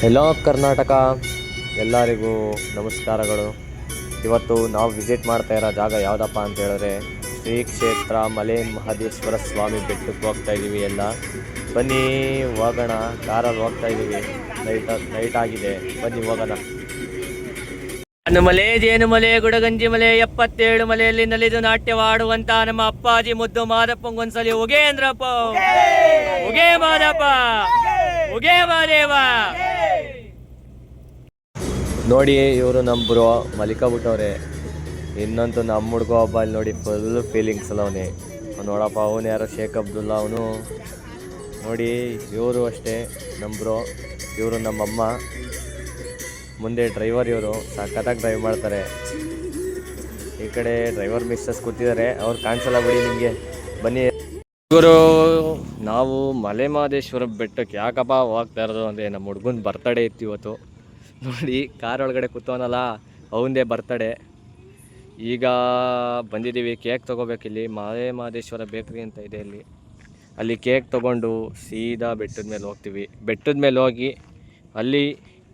Hello Karnataka, ಎಲ್ಲರಿಗೂ ನಮಸ್ಕಾರಗಳು. ಇವತ್ತು ನಾವು ವಿಸಿಟ್ ಮಾಡ್ತಾ ಇರೋ ಜಾಗ ಯಾವುದಪ್ಪ ಅಂತ ಹೇಳಿದ್ರೆ ಶ್ರೀ ಕ್ಷೇತ್ರ ಮಲೆ ಮಹದೇಶ್ವರ ಸ್ವಾಮಿ ಬೆಟ್ಟಕ್ಕೆ ಹೋಗ್ತಾ ಇದ್ದೀವಿ. ಎಲ್ಲ ಬನ್ನಿ ಹೋಗೋಣ. ಕಾರಲ್ಲಿ ಹೋಗ್ತಾ ಇದ್ದೀವಿ. ನೈಟ್ ಆಗಿದೆ, ಬನ್ನಿ ಹೋಗೋಣ. ಮಲೆ ಜೇನುಮಲೆ ಗುಡಗಂಜಿ ಮಲೆ 77 ಮಲೆಯಲ್ಲಿ ನಲಿದು ನಾಟ್ಯವಾಡುವಂತ ನಮ್ಮ ಅಪ್ಪಾಜಿ ಮುದ್ದು ಮಾದಪ್ಪಂಗೊಂದ್ಸಲಿ ಉಗೇ ಅಂದ್ರಪ್ಪ, ಉಗೇ ಮಾದಪ್ಪ, ಉಗೇ ಮಾದೇವ. ನೋಡಿ, ಇವರು ನಮ್ಮ ಬ್ರೋ ಮಲಿಕಬಿಟ್ಟವ್ರೆ. ಇನ್ನಂತೂ ನಮ್ಮ ಹುಡುಗ ಹಬ್ಬ ಅಲ್ಲಿ ನೋಡಿ ಫುಲ್ ಫೀಲಿಂಗ್ಸ್ ಅಲ್ಲ. ನೋಡಪ್ಪ, ಅವನು ಯಾರೋ ಶೇಖ್ ಅಬ್ದುಲ್ಲಾ ಅವನು. ನೋಡಿ, ಇವರು ಅಷ್ಟೇ ನಮ್ಮ ಬ್ರೋ. ಇವರು ನಮ್ಮಮ್ಮ. ಮುಂದೆ ಡ್ರೈವರ್, ಇವರು ಸಖತ್ತಾಗಿ ಡ್ರೈವ್ ಮಾಡ್ತಾರೆ. ಈ ಕಡೆ ಡ್ರೈವರ್ ಮಿಸ್ಸಸ್ ಕೂತಿದ್ದಾರೆ, ಅವ್ರು ಕಾಣಿಸಲ್ಲ ಬಿಡಿ ನಿಮಗೆ. ಬನ್ನಿ. ಇವರು ನಾವು ಮಲೆ ಮಹದೇಶ್ವರ ಬೆಟ್ಟಕ್ಕೆ ಯಾಕಪ್ಪ ಹೋಗ್ತಾ ಇರೋದು ಅಂದರೆ ನಮ್ಮ ಹುಡುಗನ ಬರ್ತಡೇ ಇತ್ತು ಇವತ್ತು. ನೋಡಿ, ಕಾರ್ ಒಳಗಡೆ ಕೂತವನಲ್ಲ, ಅವಂದೇ ಬರ್ತಡೇ. ಈಗ ಬಂದಿದ್ದೀವಿ ಕೇಕ್ ತೊಗೋಬೇಕಿಲ್ಲಿ. ಮಲೆ ಮಹದೇಶ್ವರ ಬೇಕ್ರಿ ಅಂತ ಇದೆ ಇಲ್ಲಿ. ಅಲ್ಲಿ ಕೇಕ್ ತೊಗೊಂಡು ಸೀದಾ ಬೆಟ್ಟದ ಮೇಲೆ ಹೋಗ್ತೀವಿ. ಬೆಟ್ಟದ ಮೇಲೆ ಹೋಗಿ ಅಲ್ಲಿ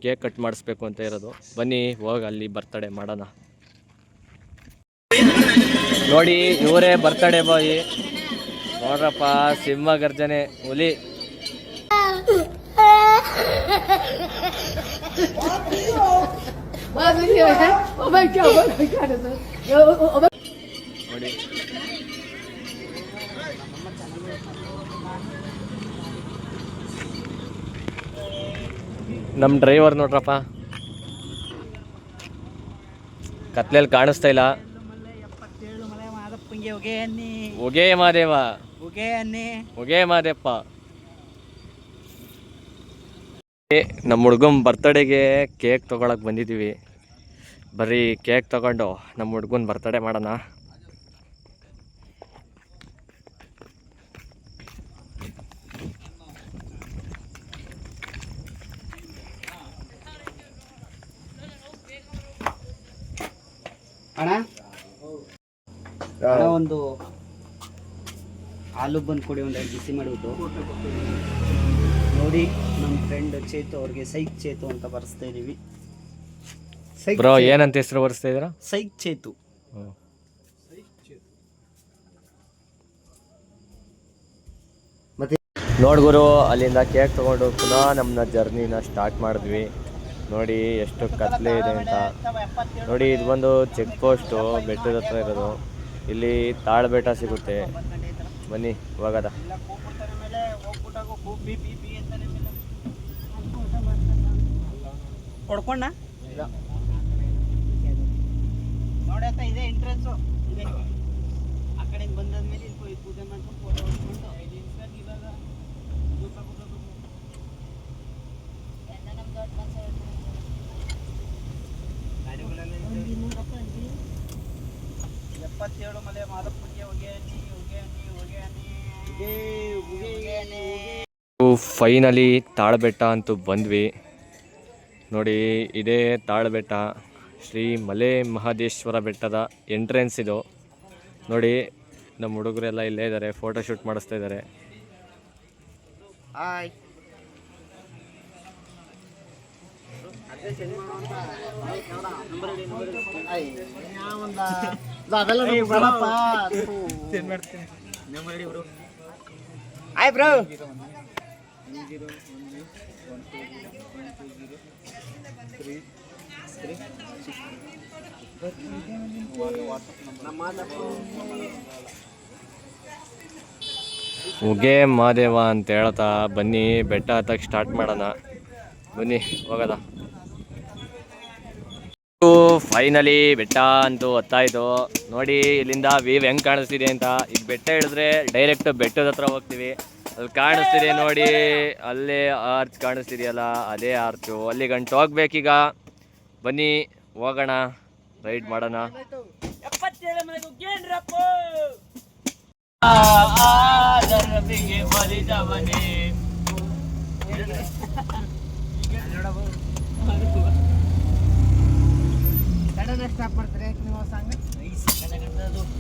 ಕೇಕ್ ಕಟ್ ಮಾಡಿಸ್ಬೇಕು ಅಂತ ಇರೋದು. ಬನ್ನಿ ಹೋಗಿ ಅಲ್ಲಿ ಬರ್ತಡೇ ಮಾಡೋಣ. ನೋಡಿ, ಇವರೇ ಬರ್ತಡೇ ಬಾಯಿ. ನೋಡ್ರಪ್ಪ, ಸಿಂಹ ಗರ್ಜನೆ, ಹುಲಿ. ನೋಡಿ, ನಮ್ಮ ಡ್ರೈವರ್ ನೋಡ್ರಪ್ಪ, ಕತ್ಲೆಯಲ್ಲಿ ಕಾಣಿಸ್ತಾ ಇಲ್ಲ. ಉಗೇ ಮಾದೇವ, ಉಗೇ ಮಾದೇಪ್ಪ. ನಮ್ಮ ಹುಡ್ಗನ ಬರ್ತಡೇಗೆ ಕೇಕ್ ತೊಗೊಳಕ್ಕೆ ಬಂದಿದ್ದೀವಿ. ಬರೀ ಕೇಕ್ ತೊಗೊಂಡು ನಮ್ಮ ಹುಡ್ಗನ ಬರ್ತಡೇ ಮಾಡೋಣ. ಅಣ್ಣ, ಒಂದು ಆಲೂ ಬಂದು ಕೊಡಿ, ಒಂದು ಬಿಸಿ ಮಾಡಿಬಿಟ್ಟು. ನೋಡಿ, ನಮ್ಮ ಫ್ರೆಂಡ್ ಚೇತು ಅವ್ರಿಗೆ ಸೈಕ್ ಚೇತು ಅಂತ ಬರ್ಸ್ತಾ ಇದೀವಿ. ಬ್ರೋ, ಏನಂತ ಹೆಸರು ಬರ್ಸ್ತಾ ಇದ್ದೀರಾ? ಸೈಕ್ ಚೇತು. ಮತ್ತೆ ನೋಡ್ಗುರು, ಅಲ್ಲಿಂದ ಕೇಕ್ ತೊಗೊಂಡು ಪುನಃ ನಮ್ಮನ್ನ ಜರ್ನಿನ ಸ್ಟಾರ್ಟ್ ಮಾಡಿದ್ವಿ. ನೋಡಿ ಎಷ್ಟು ಕತ್ಲೆ ಇದೆ ಅಂತ. ನೋಡಿ, ಇದು ಬಂದು ಚೆಕ್ ಪೋಸ್ಟು ಬೆಟ್ಟದ ಹತ್ರ ಇರೋದು. ಇಲ್ಲಿ ತಾಳ್ಬೆಟ್ಟ ಸಿಗುತ್ತೆ. ಬನ್ನಿ ಹೋಗದ. ಹೊಡ್ಕೊಂಡ ನೋಡಿ, ಇದೆ ಎಂಟ್ರೆನ್ಸು. ಆ ಕಡೆಯಿಂದ ಬಂದಾದ್ಮೇಲೆ ಇಲ್ಲಿ ಪೂಜೆ ಮಾಡ್ಕೊಂಡು ಫೋಟೋ ಹೊಡ್ಕೊಂಡು ಫೈನಲಿ ತಾಳ್ಬೆಟ್ಟ ಅಂತೂ ಬಂದ್ವಿ. ನೋಡಿ, ಇದೇ ತಾಳ್ಬೆಟ್ಟ, ಶ್ರೀ ಮಲೆ ಮಹದೇಶ್ವರ ಬೆಟ್ಟದ ಎಂಟ್ರೆನ್ಸ್ ಇದು. ನೋಡಿ, ನಮ್ಮ ಹುಡುಗರೆಲ್ಲ ಇಲ್ಲೇ ಇದ್ದಾರೆ, ಫೋಟೋ ಶೂಟ್ ಮಾಡಿಸ್ತಾ ಇದ್ದಾರೆ. ಬ್ರೋ, ಉಗೇ ಮಾದೇವ ಅಂತ ಹೇಳ್ತಾ ಬನ್ನಿ ಬೆಟ್ಟ ಹತ್ತಕ್ಕೆ ಸ್ಟಾರ್ಟ್ ಮಾಡೋಣ. ಬನ್ನಿ ಹೋಗೋದ. ಫೈನಲಿ ಬೆಟ್ಟ ಅಂತೂ ಹತ್ತಾಯಿತು. ನೋಡಿ, ಇಲ್ಲಿಂದ ವ್ಯೂವ್ ಹೆಂಗೆ ಕಾಣಿಸ್ತಿದೆ ಅಂತ. ಈಗ ಬೆಟ್ಟ ಇಳಿದ್ರೆ ಡೈರೆಕ್ಟ್ ಬೆಟ್ಟದ ಹತ್ರ ಹೋಗ್ತೀವಿ. ಅಲ್ಲಿ ಕಾಣಿಸ್ತಿದೆ ನೋಡಿ, ಅಲ್ಲೇ ಆರ್ಚ್ ಕಾಣಿಸ್ತಿದೆಯಲ್ಲ, ಅದೇ ಆರ್ಚು. ಅಲ್ಲಿ ಗಂಟು ಹೋಗ್ಬೇಕೀಗ. ಬನ್ನಿ ಹೋಗೋಣ, ರೈಡ್ ಮಾಡೋಣ.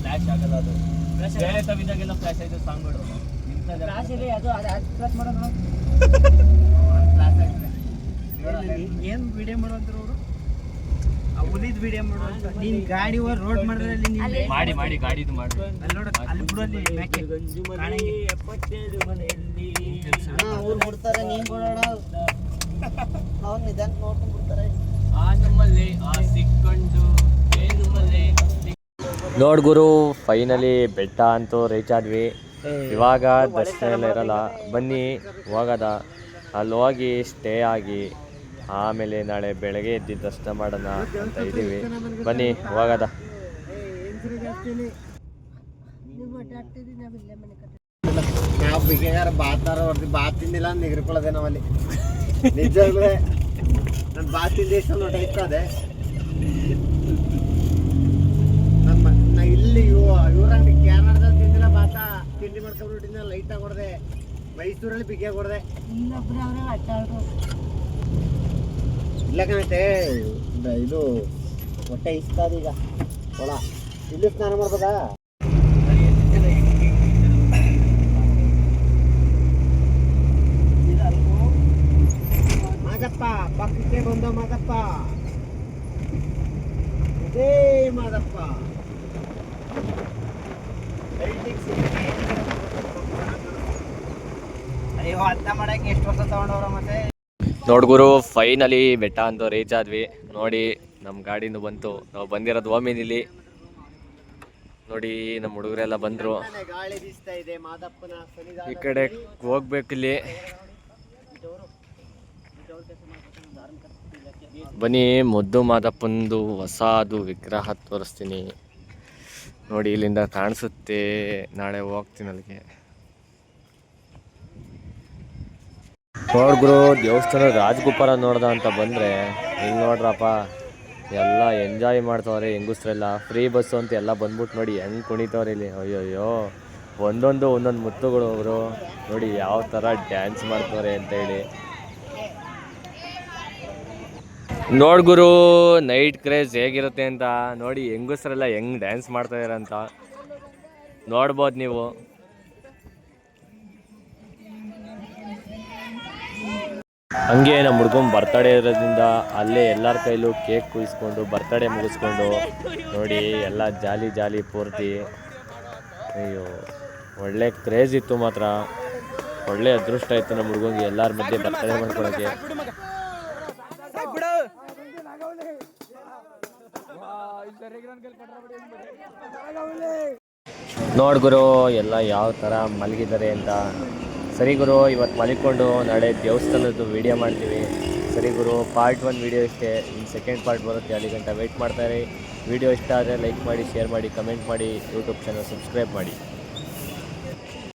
ಫ್ಲಾಶ್ ಆಗಲ್ಲ, ಅದು ಬೇರೆ ತವಿದಾಗೆಲ್ಲ ಫ್ಲಾಶ್ ಆಯ್ತು ಸಾಂಗ್ಗಳು. ಫ್ಲಾಶ್ ಇದೆ, ಅದು ಪ್ರೆಸ್ ಮಾಡೋಣ. ಫ್ಲಾಶ್ ಆಗಿದೆ. ವಿಡಿಯೋ ಮಾಡುವಂತಾರೆ ಅವರು ಹುಲಿದ್ ವಿಡಿಯೋ ಮಾಡುವಂತ ನೀನ್ ಗಾಡಿ ರೋಡ್ ಮಾಡಿದ್ರಲ್ಲಿ ನೀನ್ ಮಾಡಿ ಗಾಡಿದು ಮಾಡಿ ಅಲ್ಲಿ ನೋಡ ಅಲ್ಲಿ ಬಿಡಲ್ಲಿ ಮ್ಯಾಕೆ ಅವ್ರು ಬಿಡ್ತಾರೆ ನೀನ್ ಬಿಡೋಣ ಅವ್ರು ನಿಧಾನ ನೋಡ್ಕೊಂಡು ಬಿಡ್ತಾರೆ ನೋಡ್ ಗುರು ಫೈನಲಿ ಬೆಟ್ಟ ಅಂತೂ ರೀಚ್ ಆದ್ವಿ. ಇವಾಗ ದರ್ಶನ ಎಲ್ಲ ಇರಲ್ಲ, ಬನ್ನಿ ಹೋಗೋದ. ಅಲ್ಲಿ ಹೋಗಿ ಸ್ಟೇ ಆಗಿ ಆಮೇಲೆ ನಾಳೆ ಬೆಳಗ್ಗೆ ಎದ್ದು ದರ್ಶನ ಮಾಡೋಣ ಅಂತ ಇದ್ದೀವಿ. ಬನ್ನಿ ಹೋಗೋದ. ನಾವು ಬಿಗಿಯಾರ ಬಾತಾರ ಹೊಡೆದು ಬಾತ್ ತಿಂದಿಲ್ಲ ಅಂತ ನಿಗ್ರಿಕೊಳ್ಳೋದೆ ನಾವಲ್ಲಿ. ನಿಜವಾಗ್ಲೂ ನಾನು ಬಾತ್ ತಿಂದ ಎಷ್ಟು ನೋಟ ಇರ್ತದೆ. ನಾ ಇಲ್ಲಿ ಇವ್ರಂಗ ಕ್ಯಾನಡದಲ್ಲಿ ತಿಂದಿಲ್ಲ ಬಾತ, ತಿಂಡಿ ಮಾಡ್ಕೊಂಡ್ಬಿಟ್ಟಿನ ಲೈಟಾಗಿ ಹೊಡೆದೆ. ಮೈಸೂರಲ್ಲಿ ಬಿಗಿಯಾಗಿ ಹೊಡೆದೆ. ಇಲ್ಲ ಕಣತೆ ಇದು ಹೊಟ್ಟೆ ಇಸ್ತದ ಈಗ ಹೊಳ. ಇಲ್ಲಿ ಸ್ನಾನ ಮಾಡ್ಬೋದಾ? ಮಾದಪ್ಪ ಪಕ್ಕಕ್ಕೆ ಬಂದ ಮಾದಪ್ಪ, ಇದೇ ಮಾದಪ್ಪ. ಅಯ್ಯೋ ಅರ್ಥ ಮಾಡಕ್ಕೆ ಎಷ್ಟು ವರ್ಷ ತಗೊಂಡವ್ರ ಮತ್ತೆ. ನೋಡ್ಗುರು ಫೈನಲಿ ಬೆಟ್ಟ ಅಂತೂ ರೀಚ್ ಆದ್ವಿ. ನೋಡಿ ನಮ್ಮ ಗಾಡಿನೂ ಬಂತು. ನಾವು ಬಂದಿರೋದು ಓಮಿನಿಲಿ. ನೋಡಿ ನಮ್ಮ ಹುಡುಗರೆಲ್ಲ ಬಂದರು. ಗಾಳಿ ಬೀಸ್ತಾ ಇದೆ ಮಾದಪ್ಪನ ಈ ಕಡೆ ಹೋಗ್ಬೇಕಿಲ್ಲಿ. ಬನ್ನಿ ಮುದ್ದು ಮಾದಪ್ಪಂದು ಹೊಸದು ವಿಗ್ರಹ ತೋರಿಸ್ತೀನಿ ನೋಡಿ. ಇಲ್ಲಿಂದ ಕಾಣಿಸುತ್ತೆ. ನಾಳೆ ಹೋಗ್ತೀನಿ ಅಲ್ಲಿಗೆ. ನೋಡ್ಗುರು ದೇವಸ್ಥಾನ ರಾಜಗೋಪುರ ನೋಡ್ದ ಅಂತ ಬಂದರೆ ಇಲ್ಲಿ ನೋಡ್ರಪ್ಪ ಎಲ್ಲ ಎಂಜಾಯ್ ಮಾಡ್ತವ್ರೆ ಹೆಂಗಸ್ರೆಲ್ಲ. ಫ್ರೀ ಬಸ್ಸು ಅಂತ ಎಲ್ಲ ಬಂದ್ಬಿಟ್ಟು ನೋಡಿ ಹೆಂಗೆ ಕುಣಿತವ್ರೆ ಇಲ್ಲಿ. ಅಯ್ಯೋಯ್ಯೋ ಒಂದೊಂದು ಮುತ್ತುಗಳು ಅವರು ನೋಡಿ ಯಾವ ಥರ ಡ್ಯಾನ್ಸ್ ಮಾಡ್ತವ್ರೆ ಅಂತೇಳಿ. ನೋಡ್ಗುರು ನೈಟ್ ಕ್ರೇಜ್ ಹೇಗಿರುತ್ತೆ ಅಂತ ನೋಡಿ. ಹೆಂಗಸ್ರೆಲ್ಲ ಹೆಂಗೆ ಡ್ಯಾನ್ಸ್ ಮಾಡ್ತಾ ಇದಾರೆ ಅಂತ ನೋಡ್ಬೋದು ನೀವು. ಹಂಗೆ ನಮ್ಮ ಹುಡ್ಗನ ಬರ್ತಡೇ ಇರೋದ್ರಿಂದ ಅಲ್ಲೇ ಎಲ್ಲರ ಕೈಲೂ ಕೇಕ್ ಕುಯ್ಸ್ಕೊಂಡು ಬರ್ತಡೇ ಮುಗಿಸ್ಕೊಂಡು ನೋಡಿ ಎಲ್ಲ ಜಾಲಿ ಜಾಲಿ ಪೂರ್ತಿ. ಅಯ್ಯೋ ಒಳ್ಳೆ ಕ್ರೇಜ್ ಇತ್ತು ಮಾತ್ರ. ಒಳ್ಳೆ ಅದೃಷ್ಟ ಇತ್ತು ನಮ್ಮ ಹುಡ್ಗಂಗೆ ಎಲ್ಲರ ಮಧ್ಯೆ ಬರ್ತಡೇ ಮಾಡ್ಕೊಳಕ್ಕೆ. ನೋಡ್ಗುರು ಎಲ್ಲ ಯಾವ ಥರ ಮಲಗಿದ್ದಾರೆ ಅಂತ. ಸರಿ ಗುರು ಇವತ್ತು ಮಲಿಕೊಂಡು ನಾಳೆ ದೇವಸ್ಥಾನದ್ದು ವೀಡಿಯೋ ಮಾಡ್ತೀವಿ. ಸರಿ ಗುರು ಪಾರ್ಟ್ 1 ವೀಡಿಯೋ ಇಷ್ಟೇ. ಇನ್ನು ಸೆಕೆಂಡ್ ಪಾರ್ಟ್ ಬರುತ್ತೆ, ಅಲ್ಲಿ ಗಂಟ ವೆಯ್ಟ್ ಮಾಡ್ತಾರೆ. ವೀಡಿಯೋ ಇಷ್ಟ ಆದರೆ ಲೈಕ್ ಮಾಡಿ, ಶೇರ್ ಮಾಡಿ, ಕಮೆಂಟ್ ಮಾಡಿ, ಯೂಟ್ಯೂಬ್ ಚಾನಲ್ ಸಬ್ಸ್ಕ್ರೈಬ್ ಮಾಡಿ.